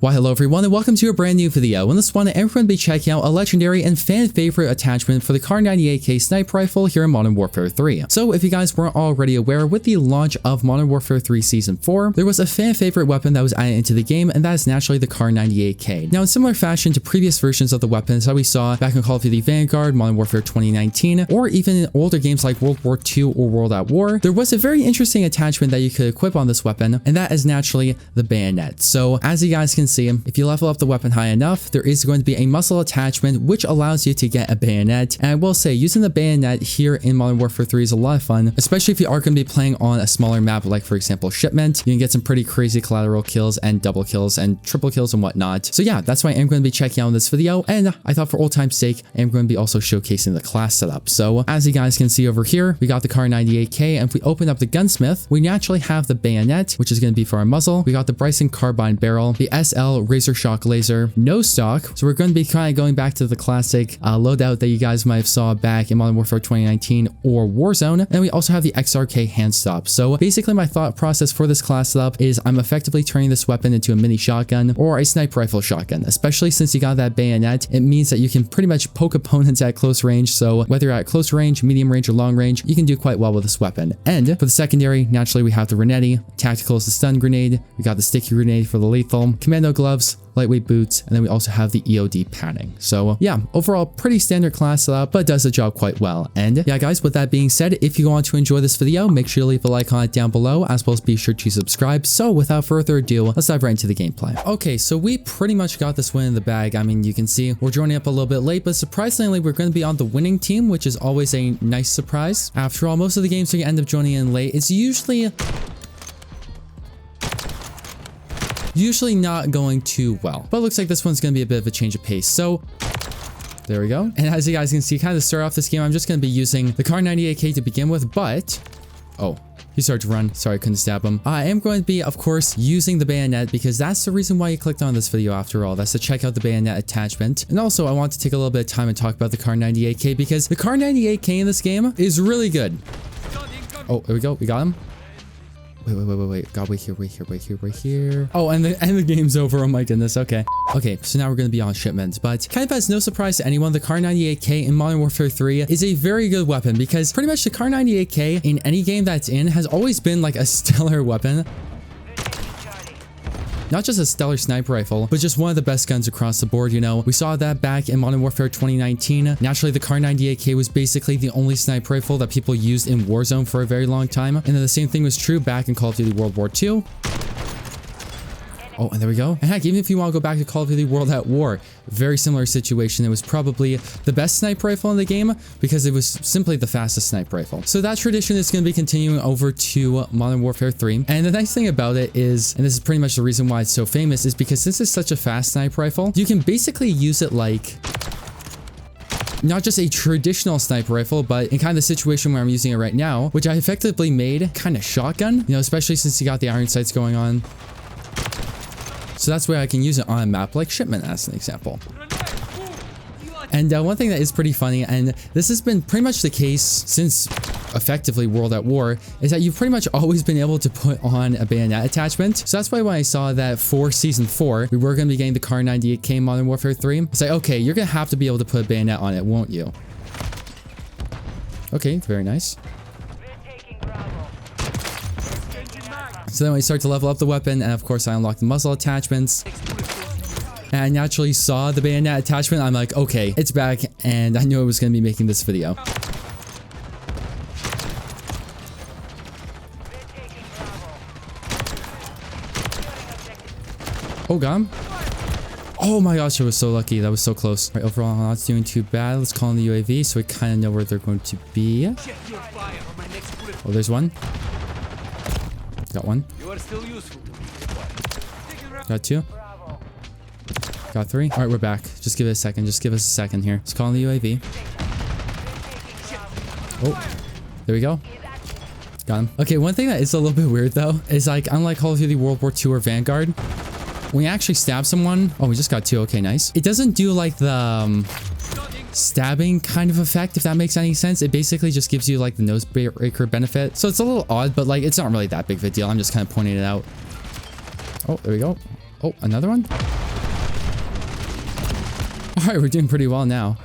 Why hello everyone and welcome to a brand new video. In this one, everyone will be checking out a legendary and fan favorite attachment for the KAR98K sniper rifle here in Modern Warfare 3. So if you guys weren't already aware, with the launch of Modern Warfare 3 Season 4, there was a fan favorite weapon that was added into the game, and that is naturally the KAR98K. Now in similar fashion to previous versions of the weapons that we saw back in Call of Duty Vanguard, Modern Warfare 2019, or even in older games like World War II or World at War, there was a very interesting attachment that you could equip on this weapon, and that is naturally the bayonet. So as you guys can see, if you level up the weapon high enough, there is going to be a muzzle attachment which allows you to get a bayonet. And I will say, using the bayonet here in Modern Warfare 3 is a lot of fun, especially if you are going to be playing on a smaller map like, for example, Shipment. You can get some pretty crazy collateral kills and double kills and triple kills and whatnot. So yeah, that's why I'm going to be checking out this video, and I thought for old time's sake, I'm going to be also showcasing the class setup. So as you guys can see over here, we got the KAR98K, and if we open up the gunsmith, we naturally have the bayonet, which is going to be for our muzzle. We got the Bryson carbine barrel, the SL Razor Shock laser, no stock. So we're going to be kind of going back to the classic loadout that you guys might have saw back in Modern Warfare 2019 or Warzone. And we also have the XRK hand stop. So basically my thought process for this class setup is I'm effectively turning this weapon into a mini shotgun or a sniper rifle shotgun, especially since you got that bayonet. It means that you can pretty much poke opponents at close range. So whether you're at close range, medium range, or long range, you can do quite well with this weapon. And for the secondary, naturally we have the Renetti, tactical is the stun grenade, we got the sticky grenade for the lethal, commando gloves, lightweight boots, and then we also have the EOD padding. So yeah, overall pretty standard class setup, but does the job quite well. And yeah guys, with that being said, if you want to enjoy this video, make sure to leave a like on it down below, as well as be sure to subscribe. So without further ado, let's dive right into the gameplay. Okay, so we pretty much got this win in the bag. I mean, you can see we're joining up a little bit late, but surprisingly we're going to be on the winning team, which is always a nice surprise. After all, most of the games you end up joining in late, it's usually not going too well, but it looks like this one's going to be a bit of a change of pace. So there we go. And as you guys can see, kind of to start off this game, I'm just going to be using the KAR98K to begin with, but oh, he started to run. Sorry, I couldn't stab him. I am going to be, of course, using the bayonet because that's the reason why you clicked on this video after all. That's to check out the bayonet attachment. And also, I want to take a little bit of time and talk about the KAR98K because the KAR98K in this game is really good. Oh, there we go. We got him. Wait. God, wait here. Oh, and the game's over. Oh my goodness. Okay, so now we're going to be on shipments, but kind of as no surprise to anyone, the KAR98K in Modern Warfare 3 is a very good weapon because pretty much the KAR98K in any game that's in has always been like a stellar weapon. Not just a stellar sniper rifle, but just one of the best guns across the board. You know, we saw that back in Modern Warfare 2019. Naturally, the KAR98K was basically the only sniper rifle that people used in Warzone for a very long time. And then the same thing was true back in Call of Duty World War II. Oh, and there we go. And heck, even if you want to go back to Call of Duty World at War, very similar situation. It was probably the best sniper rifle in the game because it was simply the fastest sniper rifle. So that tradition is going to be continuing over to Modern Warfare 3. And the nice thing about it is, and this is pretty much the reason why it's so famous, is because since it's such a fast sniper rifle, you can basically use it like not just a traditional sniper rifle, but in kind of the situation where I'm using it right now, which I effectively made kind of shotgun, you know, especially since you got the iron sights going on. So that's where I can use it on a map like Shipment as an example. And one thing that is pretty funny, and this has been pretty much the case since effectively World at War, is that you've pretty much always been able to put on a bayonet attachment. So that's why when I saw that for Season 4, we were going to be getting the KAR98K Modern Warfare 3, it's like, okay, you're going to have to be able to put a bayonet on it, won't you? Okay, very nice. So then we start to level up the weapon, and of course I unlock the muzzle attachments. And I naturally saw the bayonet attachment. I'm like, okay, it's back, and I knew I was going to be making this video. Oh, got him. Oh my gosh, I was so lucky. That was so close. All right, overall, I'm not doing too bad. Let's call in the UAV so we kind of know where they're going to be. Oh, there's one. Got one. Got two. Got three. All right, we're back. Just give it a second. Just give us a second here. Let's call in the UAV. Oh, there we go. Got him. Okay, one thing that is a little bit weird though is like, unlike Call of Duty World War II or Vanguard, when you actually stab someone, oh, we just got two. Okay, nice. It doesn't do like the stabbing kind of effect, if that makes any sense. It basically just gives you like the nose breaker benefit. So it's a little odd, but like it's not really that big of a deal. I'm just kind of pointing it out. Oh, there we go. Oh, another one? Alright, we're doing pretty well now.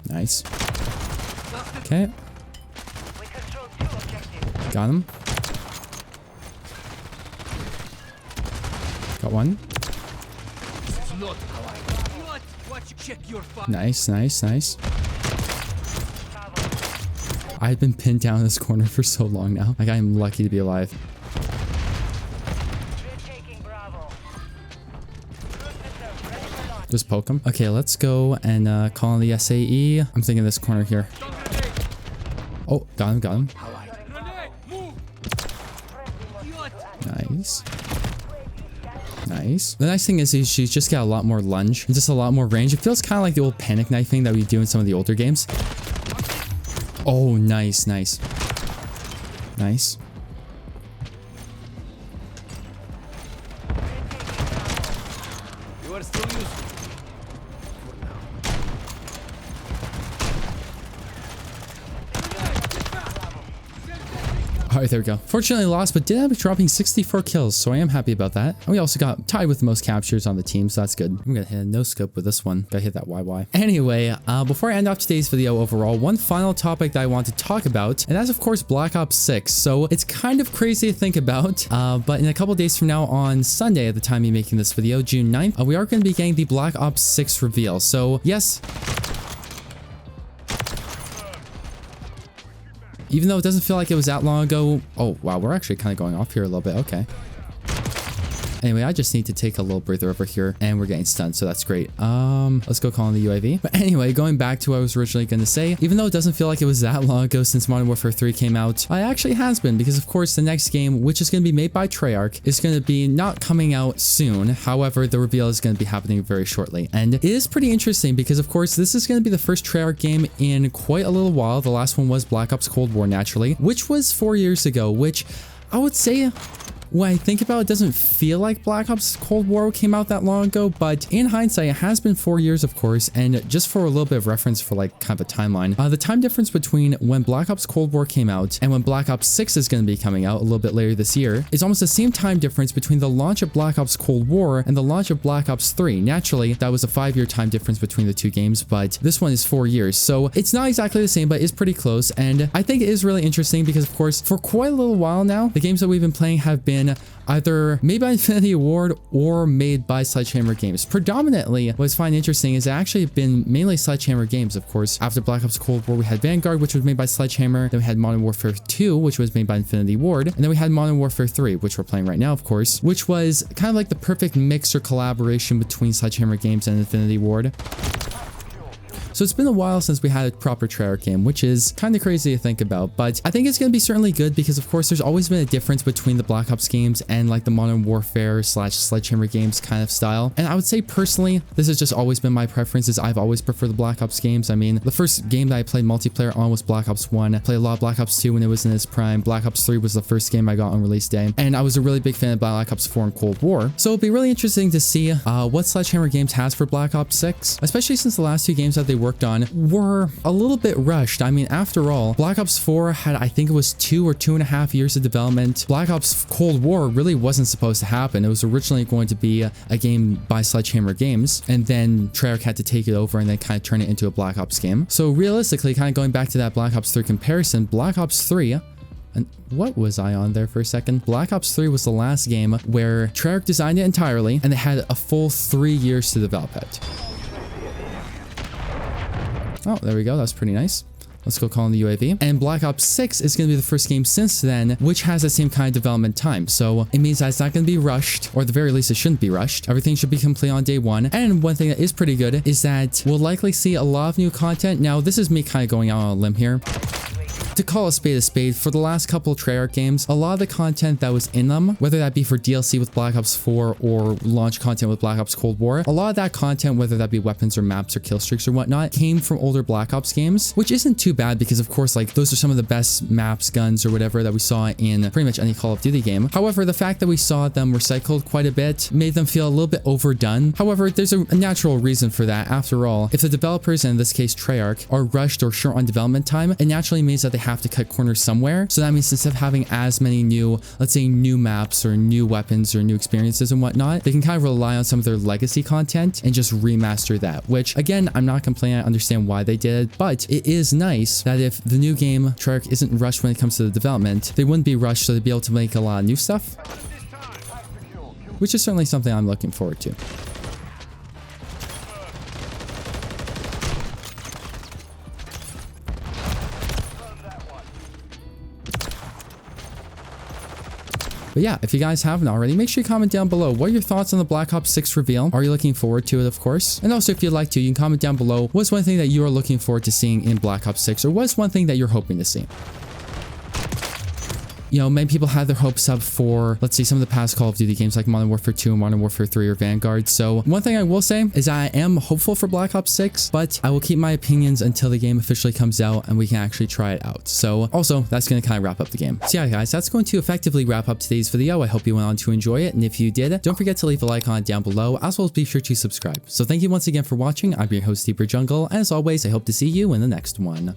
Nice. Okay. Got him. Got one. Nice, nice, nice. I've been pinned down in this corner for so long now. Like, I am lucky to be alive. Just poke him. Okay, let's go and call on the SAE. I'm thinking this corner here. Oh, got him, got him. Nice. Nice. The nice thing is she's just got a lot more lunge and just a lot more range. It feels kind of like the old panic knifing that we do in some of the older games. Oh, nice, nice. Nice. You are still useful. Alright, there we go. Fortunately lost, but did end up dropping 64 kills, so I am happy about that. And we also got tied with the most captures on the team, so that's good. I'm gonna hit a no scope with this one. Gotta hit that YY. Anyway, before I end off today's video overall, one final topic that I want to talk about, and that's of course Black Ops 6. So it's kind of crazy to think about, but in a couple days from now on Sunday, at the time of making this video, June 9th, we are going to be getting the Black Ops 6 reveal. So yes, even though it doesn't feel like it was that long ago. Oh, wow. We're actually kind of going off here a little bit. Okay. Anyway, I just need to take a little breather over here and we're getting stunned, so that's great. Let's go call on the UAV. But anyway, going back to what I was originally going to say, even though it doesn't feel like it was that long ago since Modern Warfare 3 came out, it actually has been, because of course the next game, which is going to be made by Treyarch, is going to be not coming out soon. However, the reveal is going to be happening very shortly. And it is pretty interesting because of course this is going to be the first Treyarch game in quite a little while. The last one was Black Ops Cold War, naturally, which was 4 years ago, which I would say, when I think about it, doesn't feel like Black Ops Cold War came out that long ago, but in hindsight, it has been 4 years, of course. And just for a little bit of reference for like kind of a timeline, the time difference between when Black Ops Cold War came out and when Black Ops 6 is going to be coming out a little bit later this year is almost the same time difference between the launch of Black Ops Cold War and the launch of Black Ops 3. Naturally, that was a 5-year time difference between the two games, but this one is 4 years. So it's not exactly the same, but it's pretty close. And I think it is really interesting because, of course, for quite a little while now, the games that we've been playing have been either made by Infinity Ward or made by Sledgehammer Games. Predominantly, what I find interesting is it actually been mainly Sledgehammer Games, of course. After Black Ops Cold War, we had Vanguard, which was made by Sledgehammer. Then we had Modern Warfare 2, which was made by Infinity Ward. And then we had Modern Warfare 3, which we're playing right now, of course, which was kind of like the perfect mix or collaboration between Sledgehammer Games and Infinity Ward. So it's been a while since we had a proper Treyarch game, which is kind of crazy to think about, but I think it's going to be certainly good because, of course, there's always been a difference between the Black Ops games and like the Modern Warfare / Sledgehammer games kind of style. And I would say personally, this has just always been my preference, is I've always preferred the Black Ops games. I mean, the first game that I played multiplayer on was Black Ops 1. I played a lot of Black Ops 2 when it was in its prime. Black Ops 3 was the first game I got on release day. And I was a really big fan of Black Ops 4 and Cold War. So it'll be really interesting to see what Sledgehammer Games has for Black Ops 6, especially since the last two games that they worked on were a little bit rushed. I mean, after all, Black Ops 4 had, I think it was 2 or 2.5 years of development. Black Ops Cold War really wasn't supposed to happen. It was originally going to be a game by Sledgehammer Games, and then Treyarch had to take it over and then kind of turn it into a Black Ops game. So realistically, kind of going back to that Black Ops 3 comparison, Black Ops 3, and what was I on there for a second? Black Ops 3 was the last game where Treyarch designed it entirely, and they had a full 3 years to develop it. Oh, there we go. That's pretty nice. Let's go call in the UAV. And Black Ops 6 is going to be the first game since then, which has the same kind of development time. So it means that it's not going to be rushed, or at the very least, it shouldn't be rushed. Everything should be complete on day one. And one thing that is pretty good is that we'll likely see a lot of new content. Now, this is me kind of going out on a limb here. To call a spade, for the last couple of Treyarch games, a lot of the content that was in them, whether that be for DLC with Black Ops 4 or launch content with Black Ops Cold War, a lot of that content, whether that be weapons or maps or kill streaks or whatnot, came from older Black Ops games, which isn't too bad because, of course, like, those are some of the best maps, guns, or whatever that we saw in pretty much any Call of Duty game. However, the fact that we saw them recycled quite a bit made them feel a little bit overdone. However, there's a natural reason for that. After all, if the developers, and in this case Treyarch, are rushed or short on development time, it naturally means that they have to cut corners somewhere. So that means instead of having as many new, let's say new maps or new weapons or new experiences and whatnot, they can kind of rely on some of their legacy content and just remaster that, which again, I'm not complaining. I understand why they did it, but it is nice that if the new game Treyarch isn't rushed when it comes to the development, they wouldn't be rushed, so they'd be able to make a lot of new stuff, which is certainly something I'm looking forward to. But yeah, if you guys haven't already, make sure you comment down below. What are your thoughts on the Black Ops 6 reveal? Are you looking forward to it, of course? And also, if you'd like to, you can comment down below what's one thing that you are looking forward to seeing in Black Ops 6, or what's one thing that you're hoping to see. You know, many people had their hopes up for, let's say, some of the past Call of Duty games like Modern Warfare 2 and Modern Warfare 3 or Vanguard. So one thing I will say is I am hopeful for Black Ops 6, but I will keep my opinions until the game officially comes out and we can actually try it out. So also, that's going to kind of wrap up the game. So yeah, guys, that's going to effectively wrap up today's video. I hope you went on to enjoy it. And if you did, don't forget to leave a like on it down below, as well as be sure to subscribe. So thank you once again for watching. I'm your host, Deeper Jungle. And as always, I hope to see you in the next one.